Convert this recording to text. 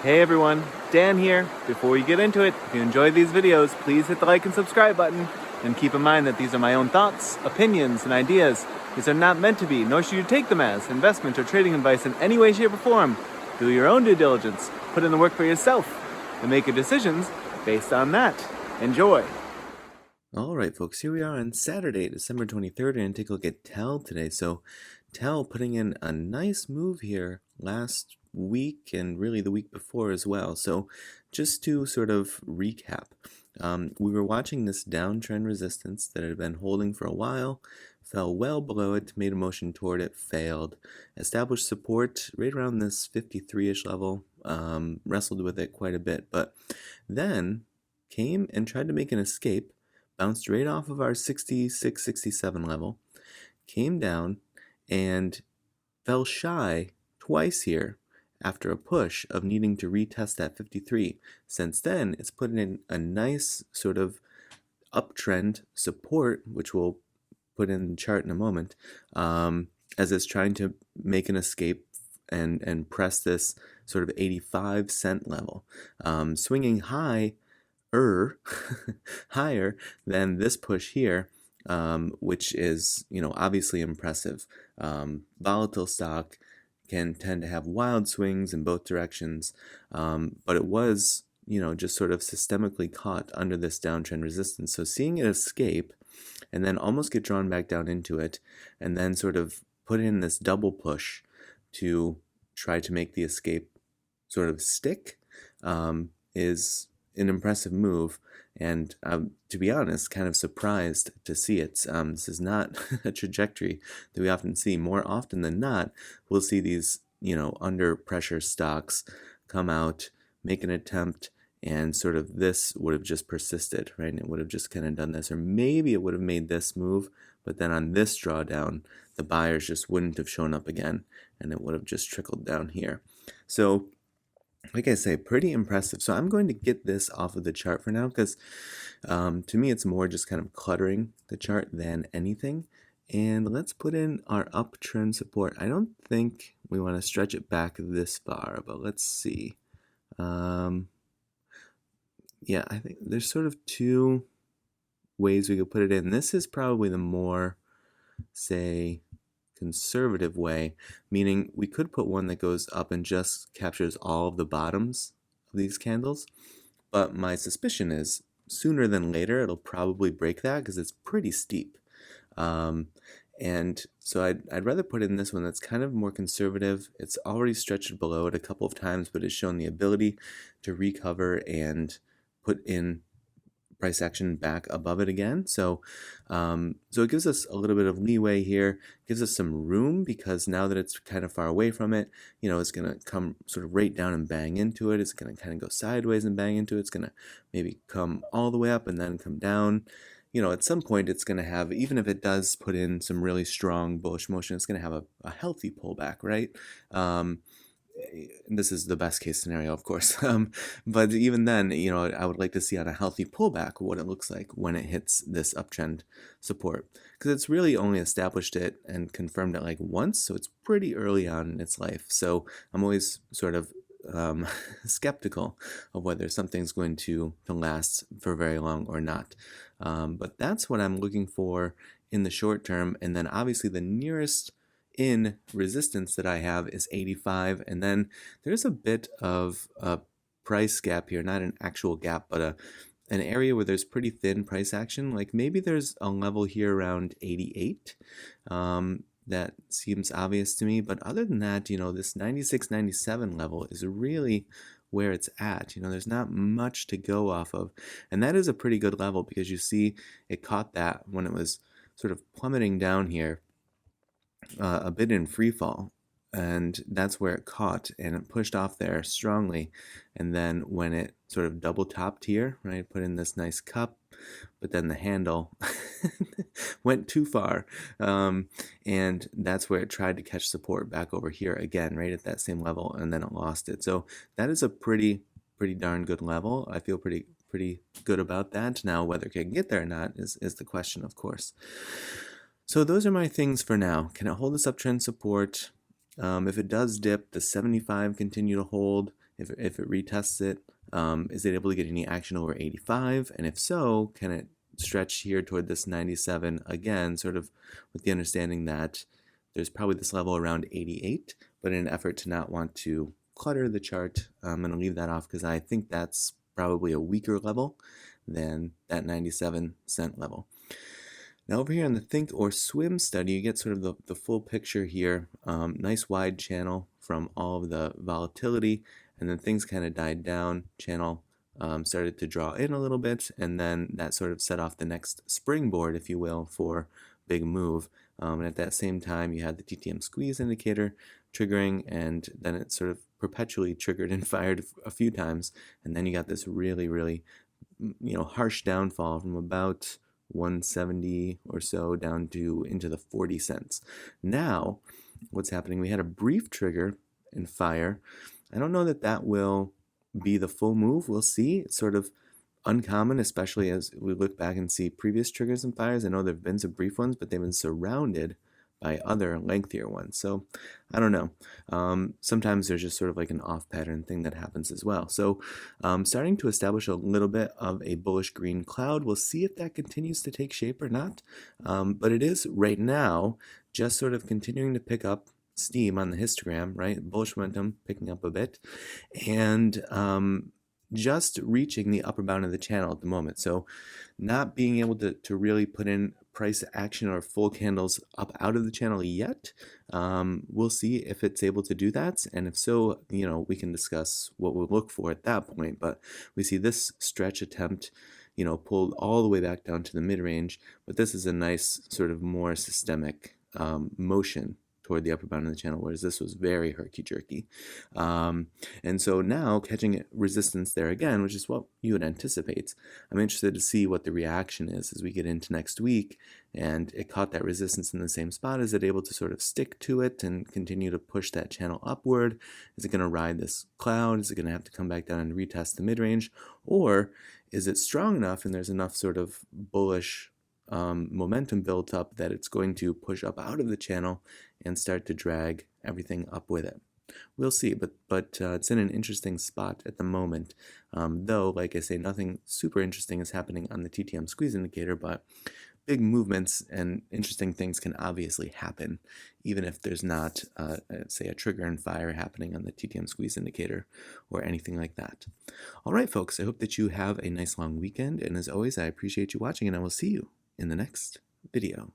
Hey everyone, Dan here. Before we get into it, if you enjoy these videos, please hit the like and subscribe button. And keep in mind that these are my own thoughts, opinions, and ideas. These are not meant to be, nor should you take them as, investment or trading advice in any way, shape, or form. Do your own due diligence, put in the work for yourself, and make your decisions based on that. Enjoy. All right, folks, here we are on Saturday, December 23rd, and take a look at Tell today. So Tell putting in a nice move here last week and really the week before as well. So just to sort of recap, we were watching this downtrend resistance that had been holding for a while, fell well below it, made a motion toward it, failed, established support right around this 53-ish level, wrestled with it quite a bit, but then came and tried to make an escape, bounced right off of our 66, 67 level, came down and fell shy twice here after a push of needing to retest that 53. Since then, it's put in a nice sort of uptrend support, which we'll put in the chart in a moment, as it's trying to make an escape and press this sort of 85-cent level, swinging high higher than this push here, which is, obviously impressive. Volatile stock can tend to have wild swings in both directions, but it was, just sort of systemically caught under this downtrend resistance. So seeing it escape and then almost get drawn back down into it, and then sort of put in this double push to try to make the escape sort of stick, is an impressive move, and to be honest, kind of surprised to see it. This is not a trajectory that we often see. More often than not, we'll see these, under pressure stocks come out, make an attempt, and sort of this would have just persisted, right? And it would have just kind of done this, or maybe it would have made this move, but then on this drawdown, the buyers just wouldn't have shown up again, and it would have just trickled down here. So like I say, pretty impressive. So I'm going to get this off of the chart for now because to me it's more just kind of cluttering the chart than anything. And let's put in our uptrend support. I don't think we want to stretch it back this far, but let's see. Yeah, I think there's sort of two ways we could put it in. This is probably the more, say, conservative way, meaning we could put one that goes up and just captures all of the bottoms of these candles, but my suspicion is sooner than later it'll probably break that because it's pretty steep. And so I'd rather put in this one that's kind of more conservative. It's already stretched below it a couple of times, but it's shown the ability to recover and put in price action back above it again. So so it gives us a little bit of leeway here, gives us some room, because now that it's kind of far away from it, it's going to come sort of right down and bang into it. It's going to kind of go sideways and bang into it. It's going to maybe come all the way up and then come down. At some point it's going to have, even if it does put in some really strong bullish motion, it's going to have a healthy pullback, right? This is the best case scenario, of course. But even then, I would like to see on a healthy pullback what it looks like when it hits this uptrend support, because it's really only established it and confirmed it like once, so it's pretty early on in its life. So I'm always sort of skeptical of whether something's going to last for very long or not. But that's what I'm looking for in the short term, and then obviously the nearest in resistance that I have is 85, and then there's a bit of a price gap here, not an actual gap, but an area where there's pretty thin price action. Like maybe there's a level here around 88 that seems obvious to me, but other than that, this 96, 97 level is really where it's at. There's not much to go off of, and that is a pretty good level because you see it caught that when it was sort of plummeting down here, a bit in free fall, and that's where it caught and it pushed off there strongly. And then when it sort of double topped here, right, put in this nice cup, but then the handle went too far, and that's where it tried to catch support back over here again, right at that same level, and then it lost it. So that is a pretty darn good level. I feel pretty good about that. Now whether it can get there or not is the question, of course. So those are my things for now. Can it hold this uptrend support? If it does dip, does 75 continue to hold? if it retests it, is it able to get any action over 85? And if so, can it stretch here toward this 97 again, sort of with the understanding that there's probably this level around 88, but in an effort to not want to clutter the chart, I'm going to leave that off because I think that's probably a weaker level than that 97-cent level. Now over here on the Think or Swim study, you get sort of the full picture here. Nice wide channel from all of the volatility, and then things kind of died down. Channel started to draw in a little bit, and then that sort of set off the next springboard, if you will, for big move. And at that same time, you had the TTM squeeze indicator triggering, and then it sort of perpetually triggered and fired a few times, and then you got this really, really, harsh downfall from about 170 or so down to into the 40 cents. Now, what's happening? We had a brief trigger and fire. I don't know that that will be the full move. We'll see. It's sort of uncommon, especially as we look back and see previous triggers and fires. I know there have been some brief ones, but they've been surrounded by other lengthier ones. So I don't know. Sometimes there's just sort of like an off pattern thing that happens as well. So starting to establish a little bit of a bullish green cloud. We'll see if that continues to take shape or not. But it is right now just sort of continuing to pick up steam on the histogram, right? Bullish momentum picking up a bit. And just reaching the upper bound of the channel at the moment. So not being able to really put in price action or full candles up out of the channel yet. We'll see if it's able to do that. And if so, we can discuss what we'll look for at that point. But we see this stretch attempt, pulled all the way back down to the mid-range. But this is a nice sort of more systemic motion toward the upper bound of the channel, whereas this was very herky-jerky. And so now catching resistance there again, which is what you would anticipate. I'm interested to see what the reaction is as we get into next week, and it caught that resistance in the same spot. Is it able to sort of stick to it and continue to push that channel upward? Is it going to ride this cloud? Is it going to have to come back down and retest the mid-range? Or is it strong enough and there's enough sort of bullish momentum built up that it's going to push up out of the channel and start to drag everything up with it? We'll see, but it's in an interesting spot at the moment. Though, like I say, nothing super interesting is happening on the TTM squeeze indicator, but big movements and interesting things can obviously happen, even if there's not, say, a trigger and fire happening on the TTM squeeze indicator or anything like that. All right, folks, I hope that you have a nice long weekend, and as always, I appreciate you watching, and I will see you in the next video.